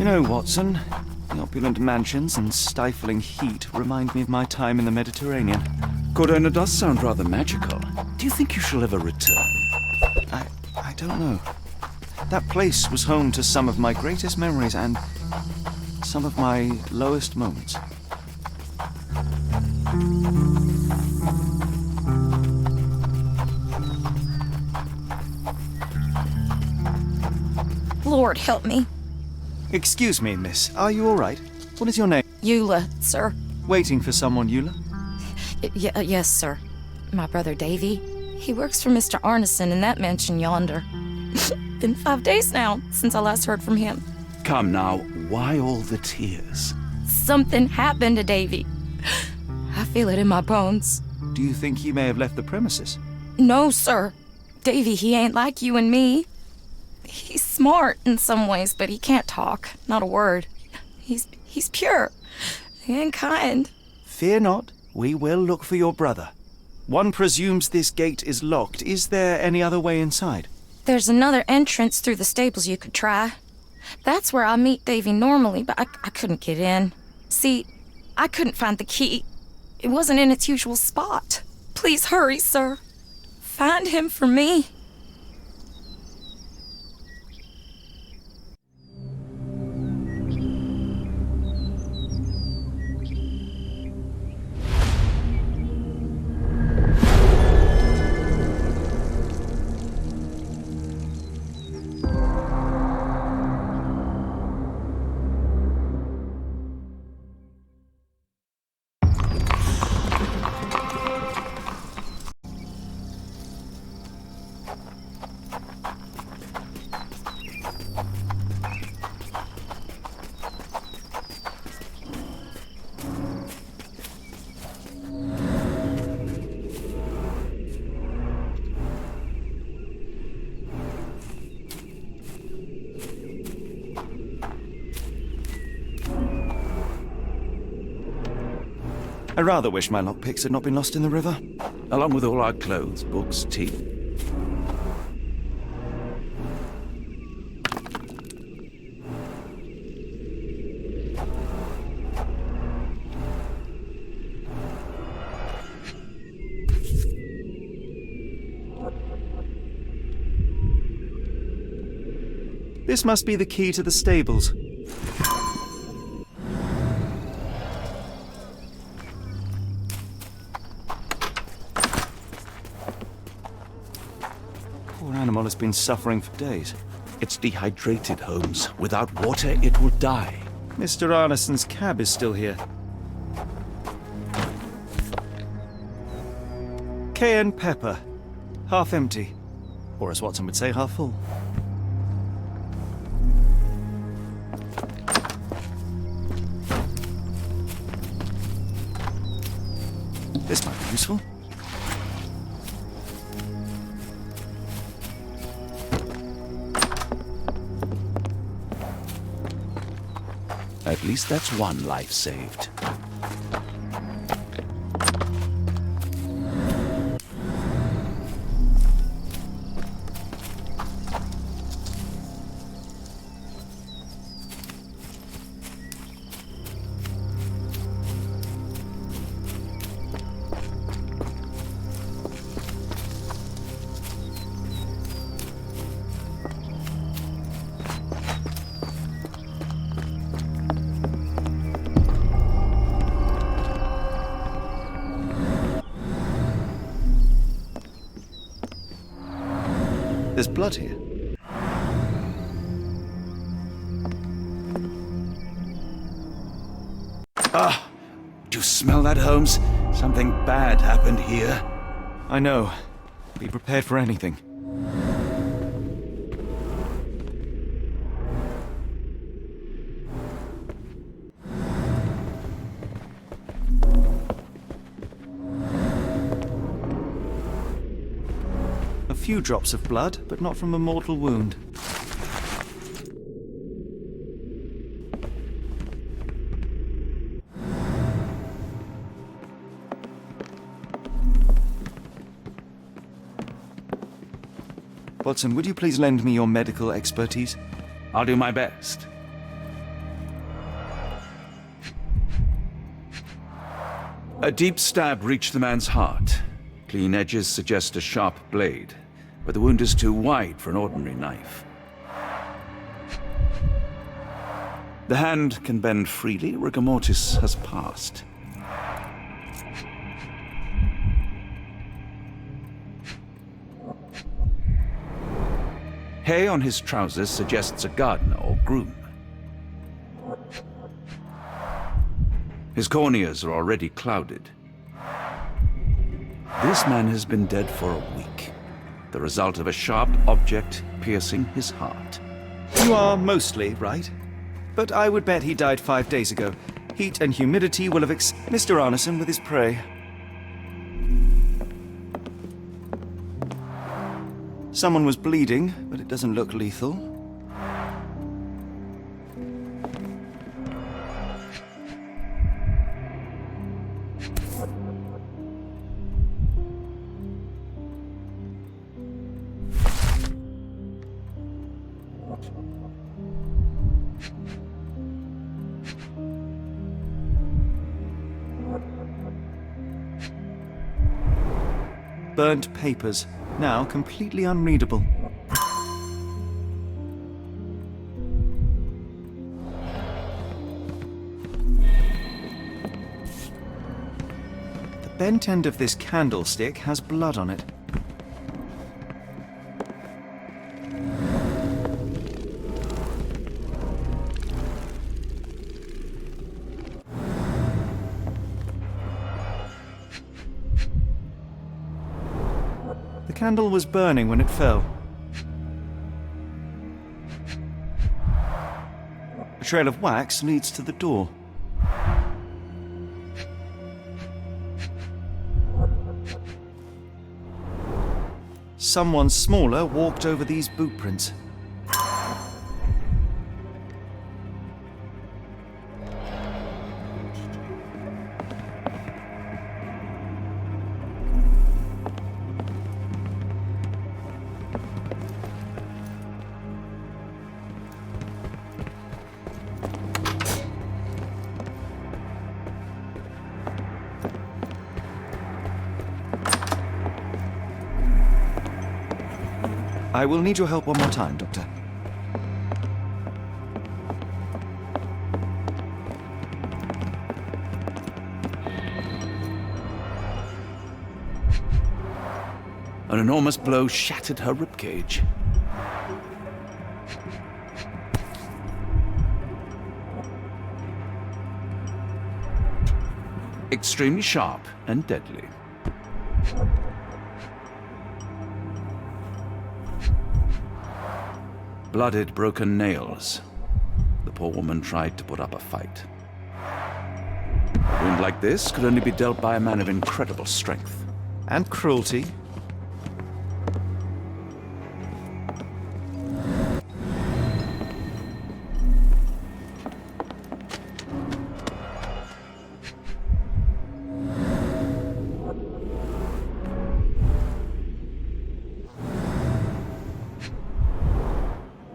You know, Watson, the opulent mansions and stifling heat remind me of my time in the Mediterranean. Cordona does sound rather magical. Do you think you shall ever return? I don't know. That place was home to some of my greatest memories and some of my lowest moments. Lord help me. Excuse me, miss. Are you all right? What is your name? Eula, sir. Waiting for someone, Eula? Yes, sir. My brother Davy. He works for Mr. Arneson in that mansion yonder. Been 5 days now since I last heard from him. Come now, why all the tears? Something happened to Davy. I feel it in my bones. Do you think he may have left the premises? No, sir. Davy, he ain't like you and me. He's smart in some ways, but he can't talk. Not a word. He's pure and kind. Fear not. We will look for your brother. One presumes this gate is locked. Is there any other way inside? There's another entrance through the stables you could try. That's where I meet Davy normally, but I couldn't get in. See, I couldn't find the key. It wasn't in its usual spot. Please hurry, sir. Find him for me. I rather wish my lockpicks had not been lost in the river. Along with all our clothes, books, tea. This must be the key to the stables. Poor animal has been suffering for days. It's dehydrated, Holmes. Without water, it will die. Mr. Arneson's cab is still here. Cayenne pepper. Half empty. Or as Watson would say, half full. This might be useful. At least that's one life saved. There's blood here. Ah! Do you smell that, Holmes? Something bad happened here. I know. Be prepared for anything. A few drops of blood, but not from a mortal wound. Watson, would you please lend me your medical expertise? I'll do my best. A deep stab reached the man's heart. Clean edges suggest a sharp blade, but the wound is too wide for an ordinary knife. The hand can bend freely. Rigor mortis has passed. Hay on his trousers suggests a gardener or groom. His corneas are already clouded. This man has been dead for a week, the result of a sharp object piercing his heart. You are mostly right, but I would bet he died 5 days ago. Heat and humidity will have Mr. Arneson with his prey. Someone was bleeding, but it doesn't look lethal. Burnt papers, now completely unreadable. The bent end of this candlestick has blood on it. The candle was burning when it fell. A trail of wax leads to the door. Someone smaller walked over these boot prints. I will need your help one more time, Doctor. An enormous blow shattered her ribcage. Extremely sharp and deadly. Blooded, broken nails. The poor woman tried to put up a fight. A wound like this could only be dealt by a man of incredible strength. And cruelty.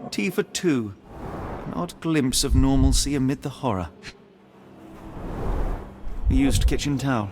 Tea for two. An odd glimpse of normalcy amid the horror. A used kitchen towel.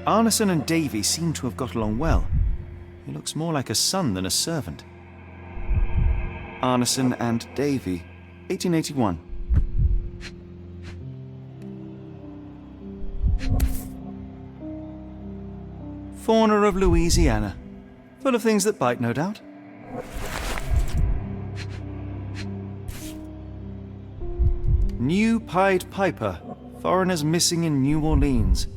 Arneson and Davy seem to have got along well. He looks more like a son than a servant. Arneson and Davy, 1881. Fauna of Louisiana. Full of things that bite, no doubt. New Pied Piper. Foreigners missing in New Orleans.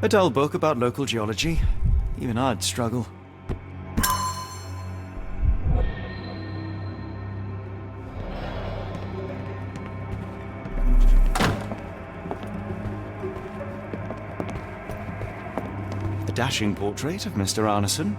A dull book about local geology. Even I'd struggle. A dashing portrait of Mr. Arneson.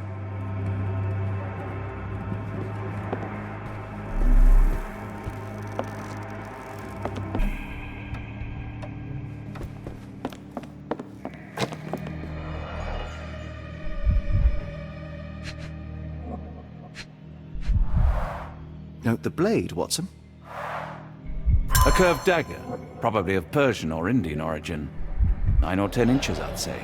Note the blade, Watson. A curved dagger, probably of Persian or Indian origin. 9 or 10 inches, I'd say.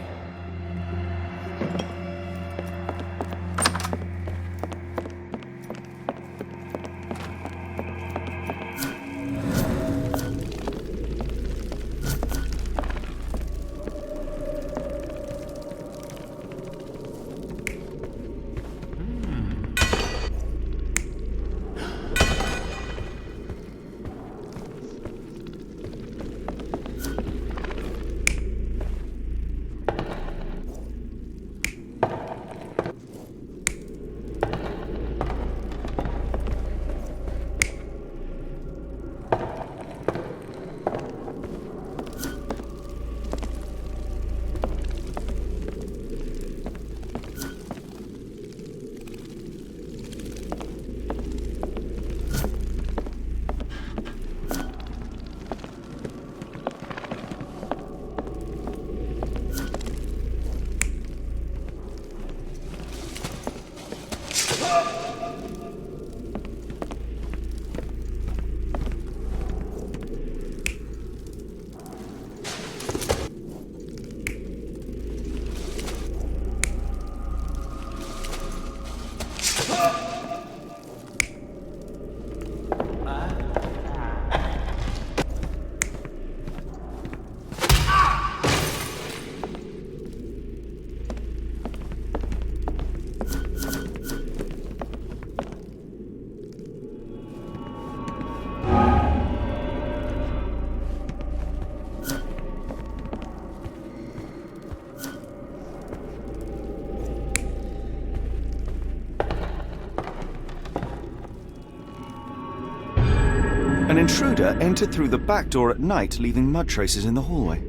An intruder entered through the back door at night, leaving mud traces in the hallway.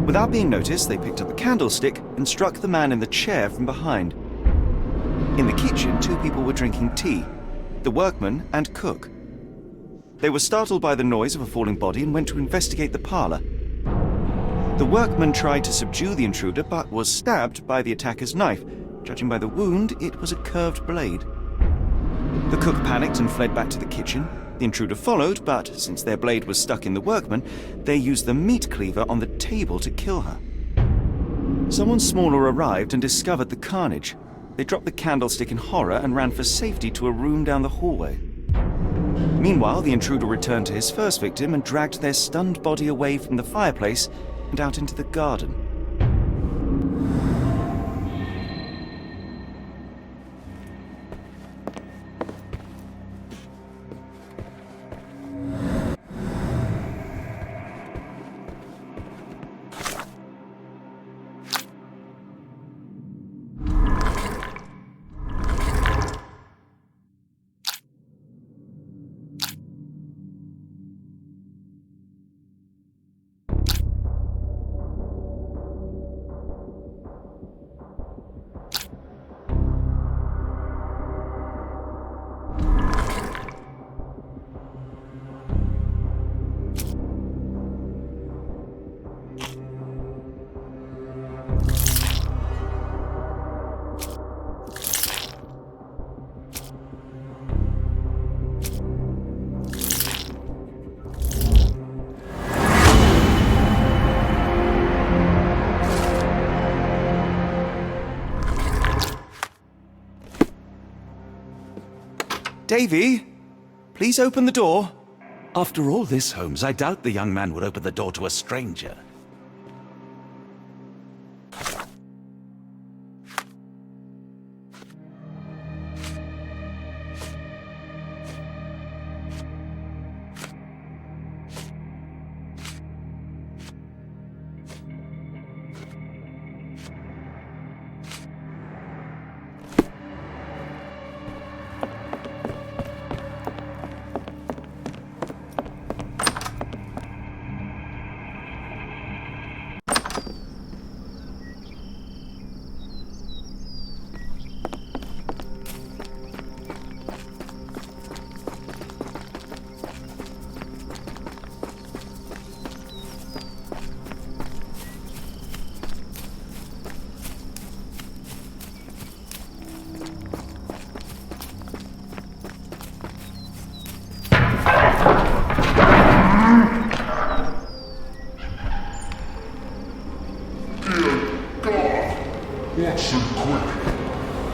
Without being noticed, they picked up a candlestick and struck the man in the chair from behind. In the kitchen, 2 people were drinking tea, the workman and cook. They were startled by the noise of a falling body and went to investigate the parlor. The workman tried to subdue the intruder, but was stabbed by the attacker's knife. Judging by the wound, it was a curved blade. The cook panicked and fled back to the kitchen. The intruder followed, but since their blade was stuck in the workman, they used the meat cleaver on the table to kill her. Someone smaller arrived and discovered the carnage. They dropped the candlestick in horror and ran for safety to a room down the hallway. Meanwhile, the intruder returned to his first victim and dragged their stunned body away from the fireplace and out into the garden. Davy, please open the door. After all this, Holmes, I doubt the young man would open the door to a stranger. Watson, quick!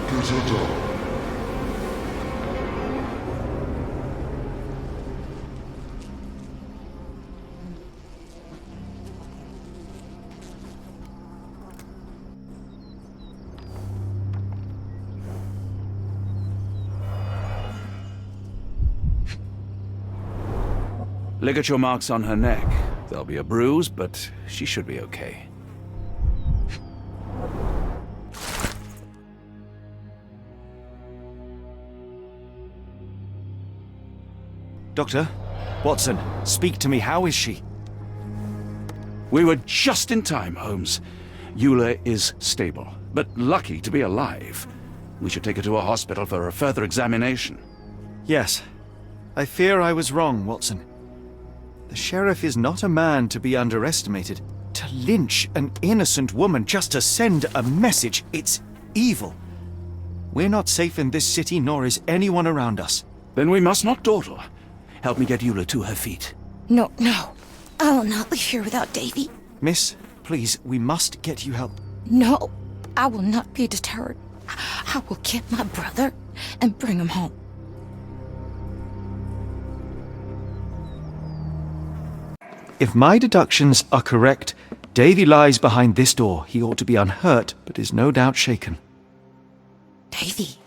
Get her done. Ligature marks on her neck. There'll be a bruise, but she should be okay. Doctor, Watson, speak to me. How is she? We were just in time, Holmes. Eula is stable, but lucky to be alive. We should take her to a hospital for a further examination. Yes. I fear I was wrong, Watson. The sheriff is not a man to be underestimated. To lynch an innocent woman just to send a message, it's evil. We're not safe in this city, nor is anyone around us. Then we must not dawdle. Help me get Eula to her feet. No, no. I will not leave here without Davy. Miss, please, we must get you help. No, I will not be deterred. I will get my brother and bring him home. If my deductions are correct, Davy lies behind this door. He ought to be unhurt, but is no doubt shaken. Davy.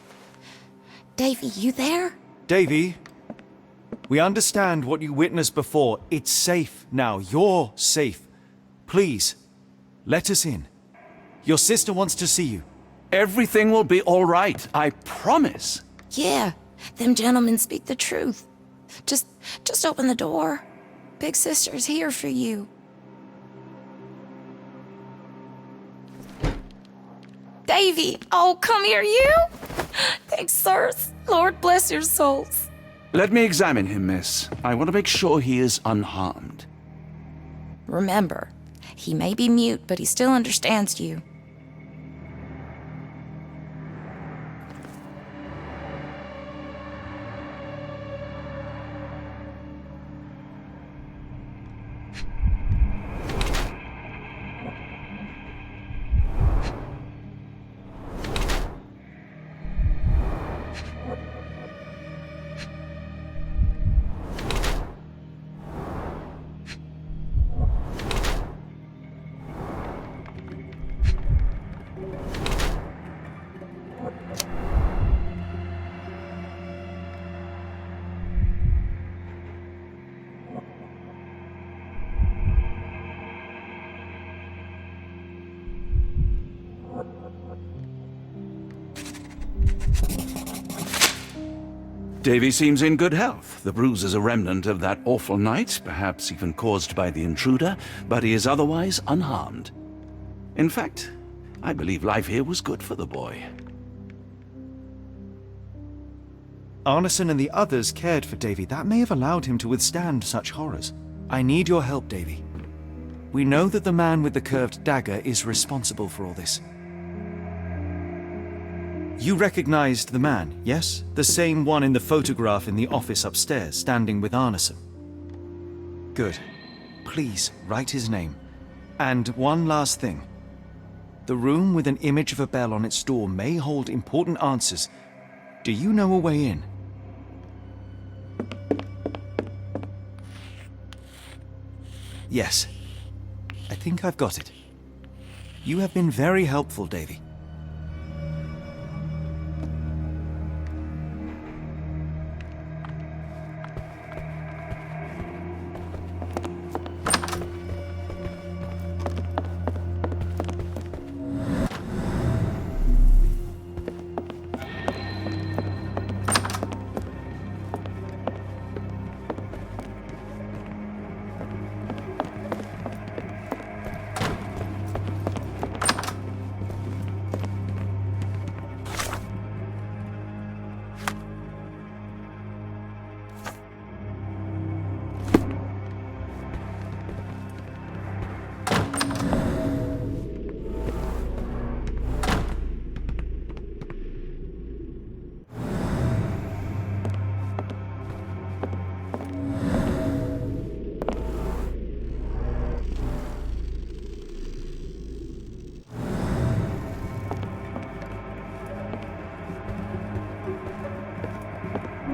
Davy, you there? Davy, we understand what you witnessed before. It's safe now. You're safe. Please, let us in. Your sister wants to see you. Everything will be all right, I promise. Yeah, them gentlemen speak the truth. Just open the door. Big sister's here for you. Davy! Oh, come here, you! Thanks, sirs. Lord bless your souls. Let me examine him, miss. I want to make sure he is unharmed. Remember, He may be mute, but he still understands you. Davy seems in good health. The bruise is a remnant of that awful night, perhaps even caused by the intruder, but he is otherwise unharmed. In fact, I believe life here was good for the boy. Arneson and the others cared for Davy. That may have allowed him to withstand such horrors. I need your help, Davy. We know that the man with the curved dagger is responsible for all this. You recognized the man, yes? The same one in the photograph in the office upstairs, standing with Arneson. Good. Please, write his name. And one last thing. The room with an image of a bell on its door may hold important answers. Do you know a way in? Yes. I think I've got it. You have been very helpful, Davy.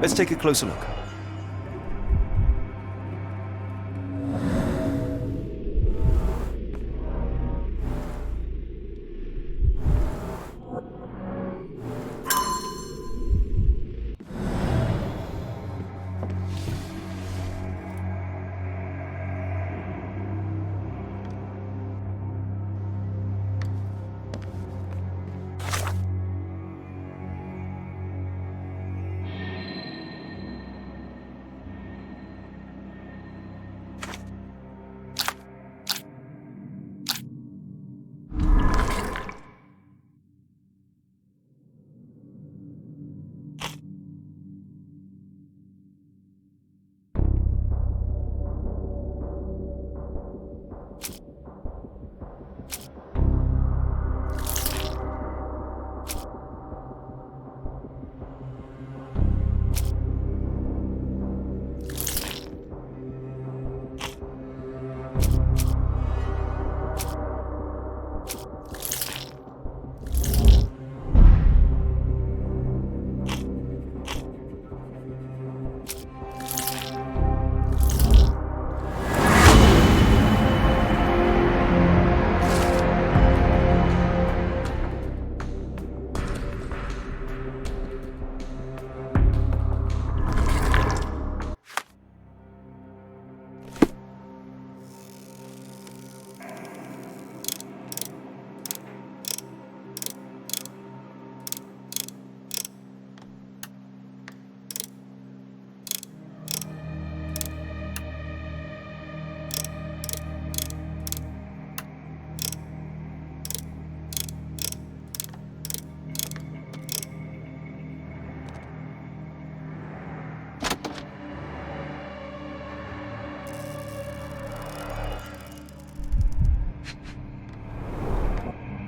Let's take a closer look.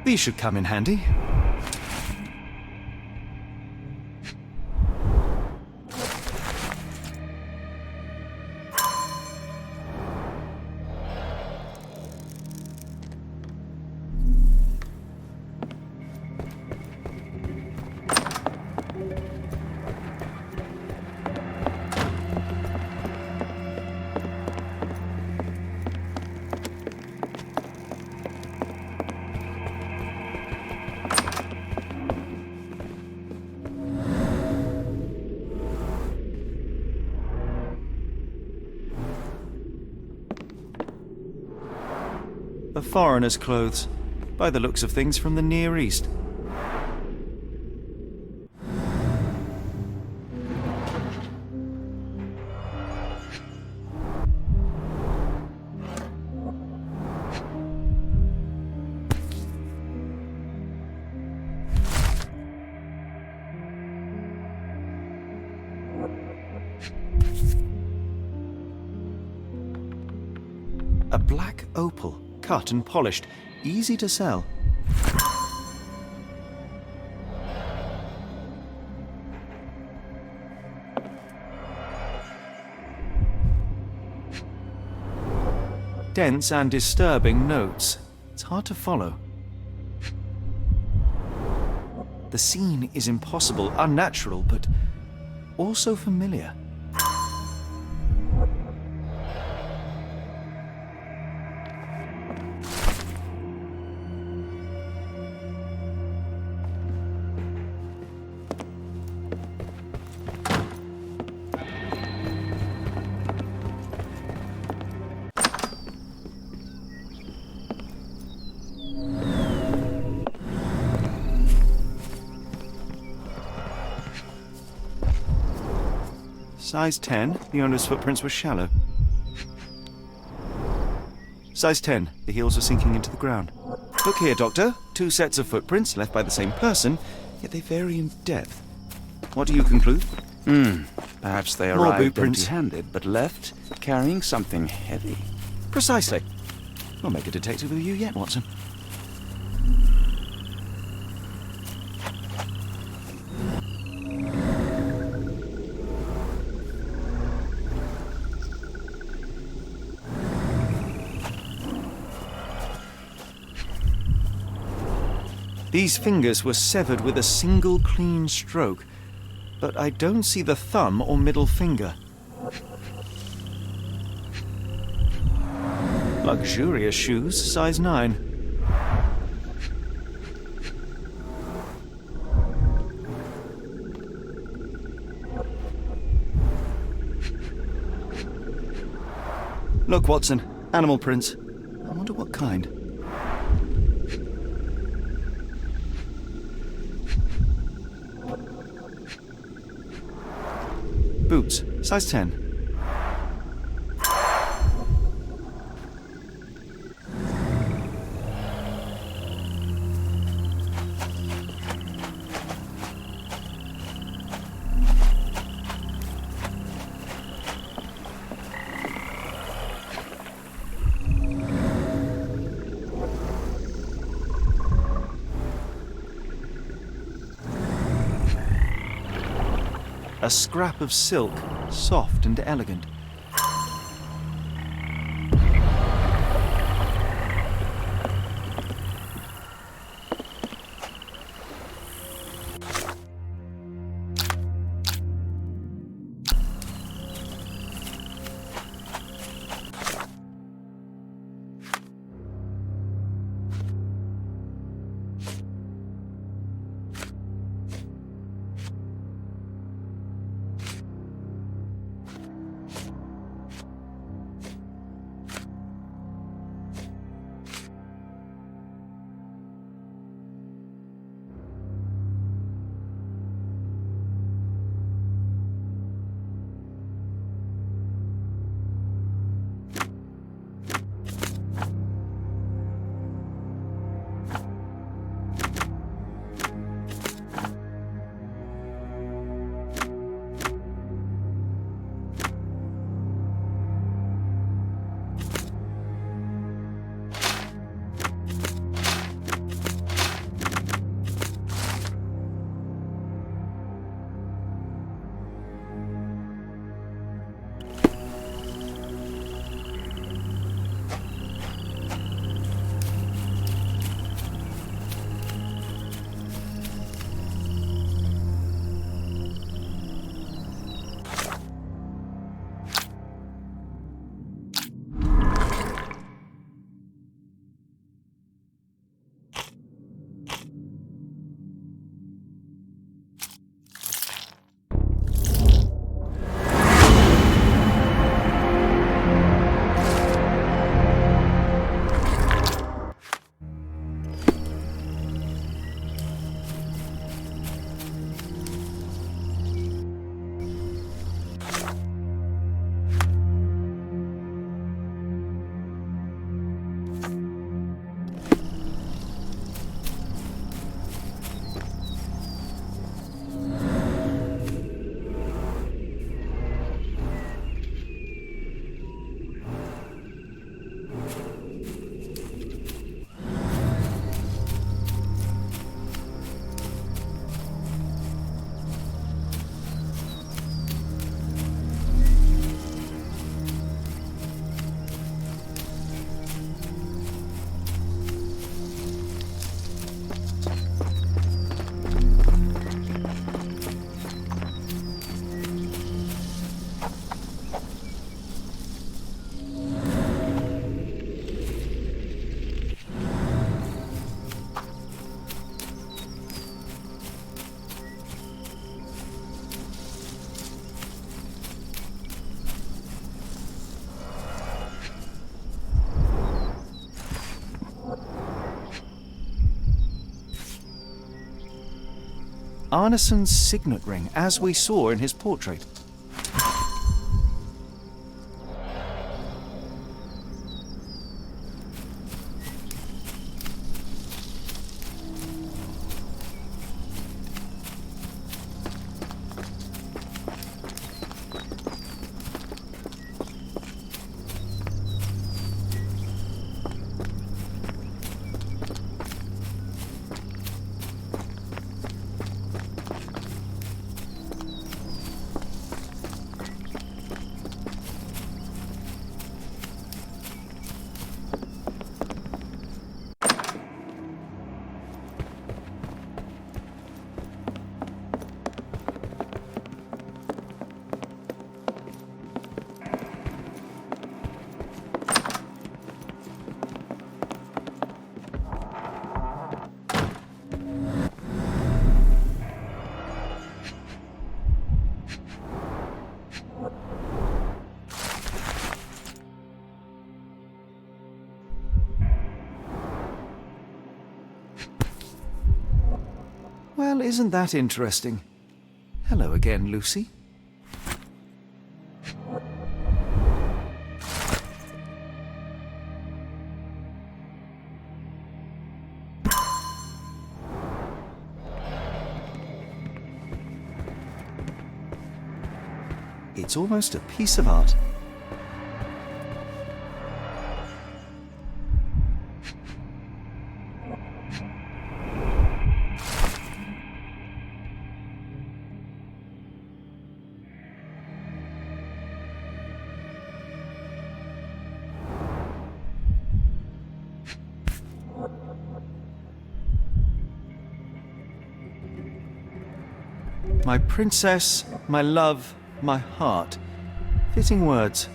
These should come in handy. A foreigner's clothes, by the looks of things from the Near East. A black opal. Cut and polished, easy to sell. Dense and disturbing notes. It's hard to follow. The scene is impossible, unnatural, but also familiar. Size 10, the owner's footprints were shallow. Size 10, the heels are sinking into the ground. Look here, Doctor. 2 sets of footprints left by the same person, yet they vary in depth. What do you conclude? Perhaps they More arrived boot prints. empty-handed, but left carrying something heavy. Precisely. We'll make a detective of you yet, Watson. These fingers were severed with a single clean stroke, but I don't see the thumb or middle finger. Luxurious shoes, size 9. Look, Watson, animal prints. I wonder what kind. Boots, size 10. A scrap of silk, soft and elegant. Arneson's signet ring, as we saw in his portrait. Well, isn't that interesting? Hello again, Lucy. It's almost a piece of art. My princess, my love, my heart. Fitting words.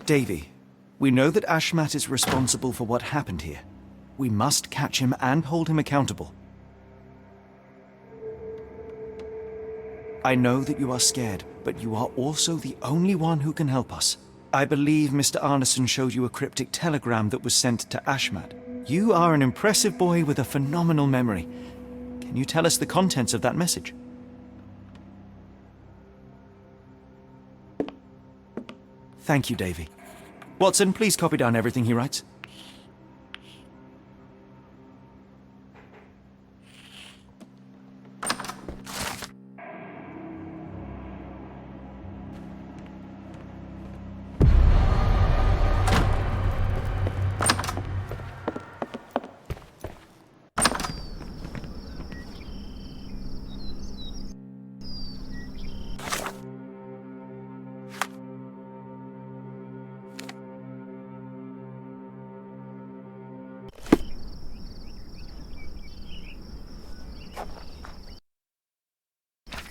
Davy, we know that Ashmat is responsible for what happened here. We must catch him and hold him accountable. I know that you are scared, but you are also the only one who can help us. I believe Mr. Arneson showed you a cryptic telegram that was sent to Ashmat. You are an impressive boy with a phenomenal memory. Can you tell us the contents of that message? Thank you, Davy. Watson, please copy down everything he writes.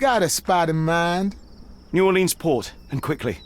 Got a spot in mind? New Orleans port, and quickly.